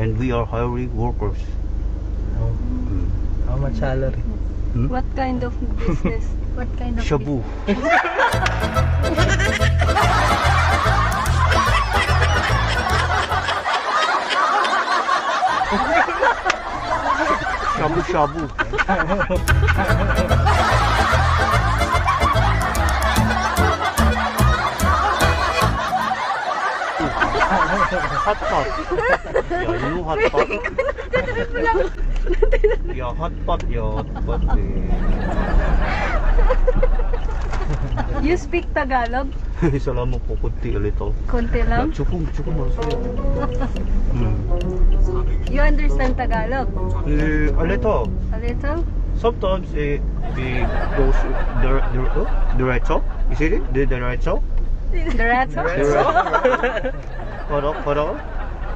And we are hiring workers. Oh. How much salary? What kind of business? What kind of Shabu. Shabu shabu. Hot pot. Yeah, you know hot pot? Yeah, hot pot. Yeah, hot pot. You speak Tagalog? Salamat po kunti a little. Konti lang? Chukum masaya. You understand Tagalog? A little. A little? Sometimes it goes derecho. Is it? The derecho? Diretso? Paro.